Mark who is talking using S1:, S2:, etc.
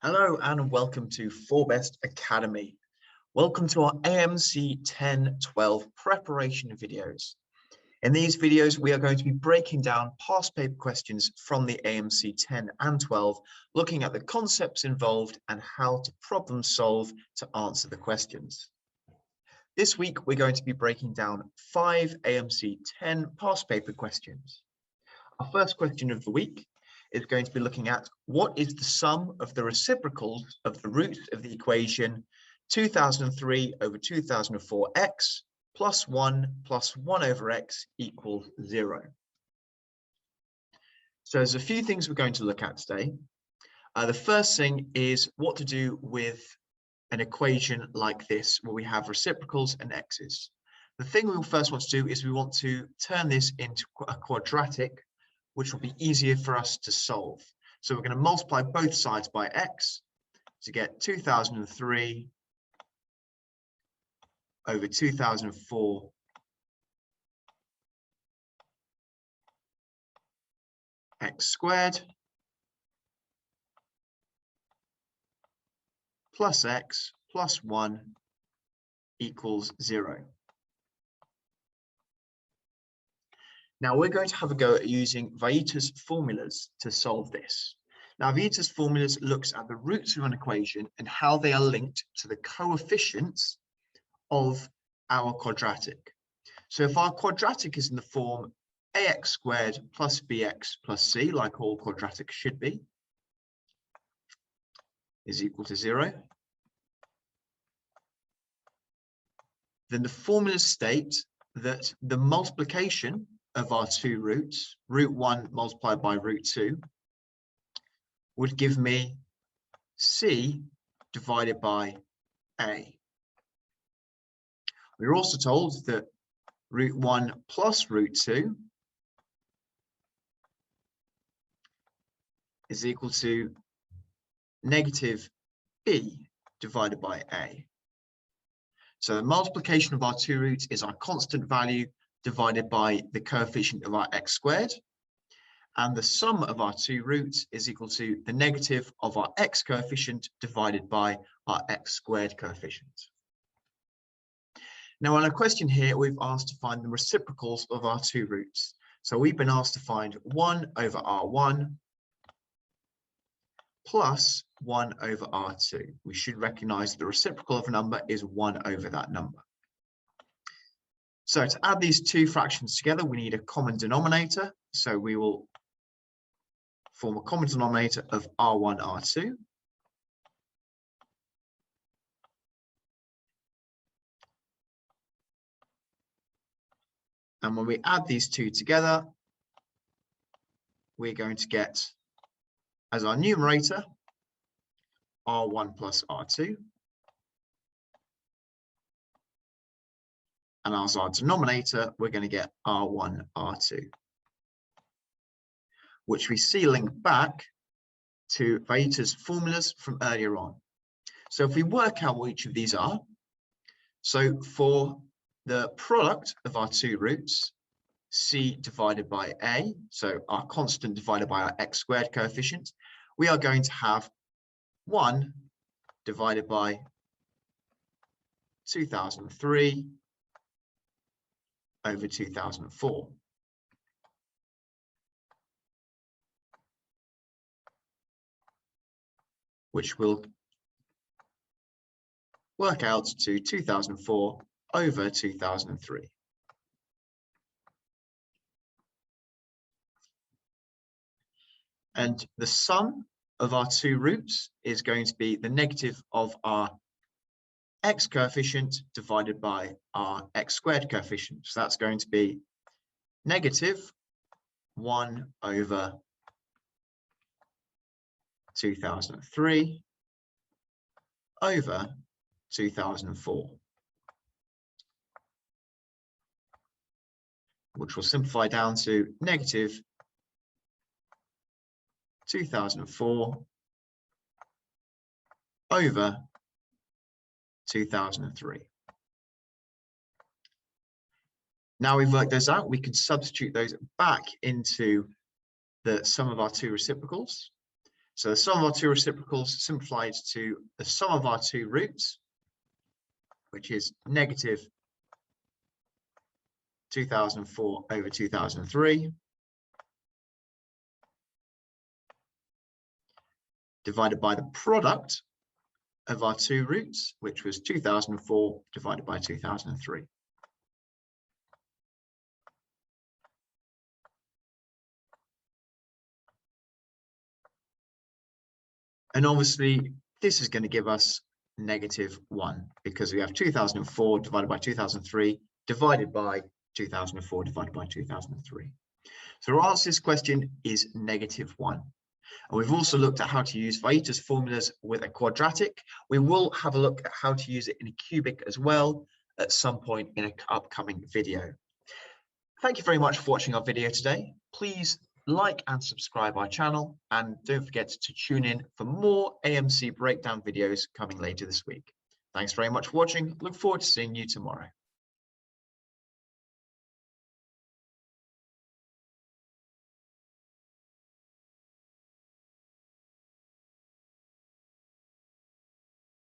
S1: Hello and welcome to Forbest Academy. Welcome to our AMC 10-12 preparation videos. In these videos, we are going to be breaking down past paper questions from the AMC 10 and 12, looking at the concepts involved and how to problem solve to answer the questions. This week, we're going to be breaking down 5 AMC 10 past paper questions. Our first question of the week is going to be looking at what is the sum of the reciprocals of the roots of the equation 2003 over 2004x plus 1 over x equals 0. So there's a few things we're going to look at today. The first thing is what to do with an equation like this, where we have reciprocals and x's. The thing we first want to do is we want to turn this into a quadratic, which will be easier for us to solve. So we're going to multiply both sides by x to get 2003 over 2004 x squared plus x plus 1 equals 0. Now we're going to have a go at using Vieta's formulas to solve this. Now Vieta's formulas looks at the roots of an equation and how they are linked to the coefficients of our quadratic. So if our quadratic is in the form ax squared plus bx plus c, like all quadratics should be, is equal to 0, then the formulas state that the multiplication of our two roots, root 1 multiplied by root 2, would give me c divided by a. We're also told that root 1 plus root 2 is equal to negative b divided by a. So the multiplication of our two roots is our constant value divided by the coefficient of our x squared, and the sum of our two roots is equal to the negative of our x coefficient divided by our x squared coefficient. Now on a question here, we've asked to find the reciprocals of our two roots. So we've been asked to find 1 over r1 plus 1 over r2. We should recognize the reciprocal of a number is 1 over that number. So to add these two fractions together, we need a common denominator. So we will form a common denominator of r1, r2. And when we add these two together, we're going to get, as our numerator, r1 plus r2. And as our denominator, we're going to get r1, r2, which we see linked back to Vieta's formulas from earlier on. So if we work out what each of these are, so for the product of our two roots, c divided by a, so our constant divided by our x squared coefficient, we are going to have 1 divided by 2003 over 2004. Which will work out to 2004 over 2003. And the sum of our two roots is going to be the negative of our x coefficient divided by our x squared coefficient. So that's going to be negative 1 over 2003 over 2004, which will simplify down to negative 2004 over 2003. Now we've worked those out, we can substitute those back into the sum of our two reciprocals. So the sum of our two reciprocals simplified to the sum of our two roots, which is negative 2004 over 2003, divided by the product of our two roots, which was 2004 divided by 2003. And obviously, this is going to give us -1 because we have 2004 divided by 2003 divided by 2004 divided by 2003. So our answer to this question is -1. And we've also looked at how to use Vieta's formulas with a quadratic. We will have a look at how to use it in a cubic as well at some point in an upcoming video. Thank you very much for watching our video today. Please like and subscribe our channel, and don't forget to tune in for more AMC breakdown videos coming later this week. Thanks very much for watching. Look forward to seeing you tomorrow.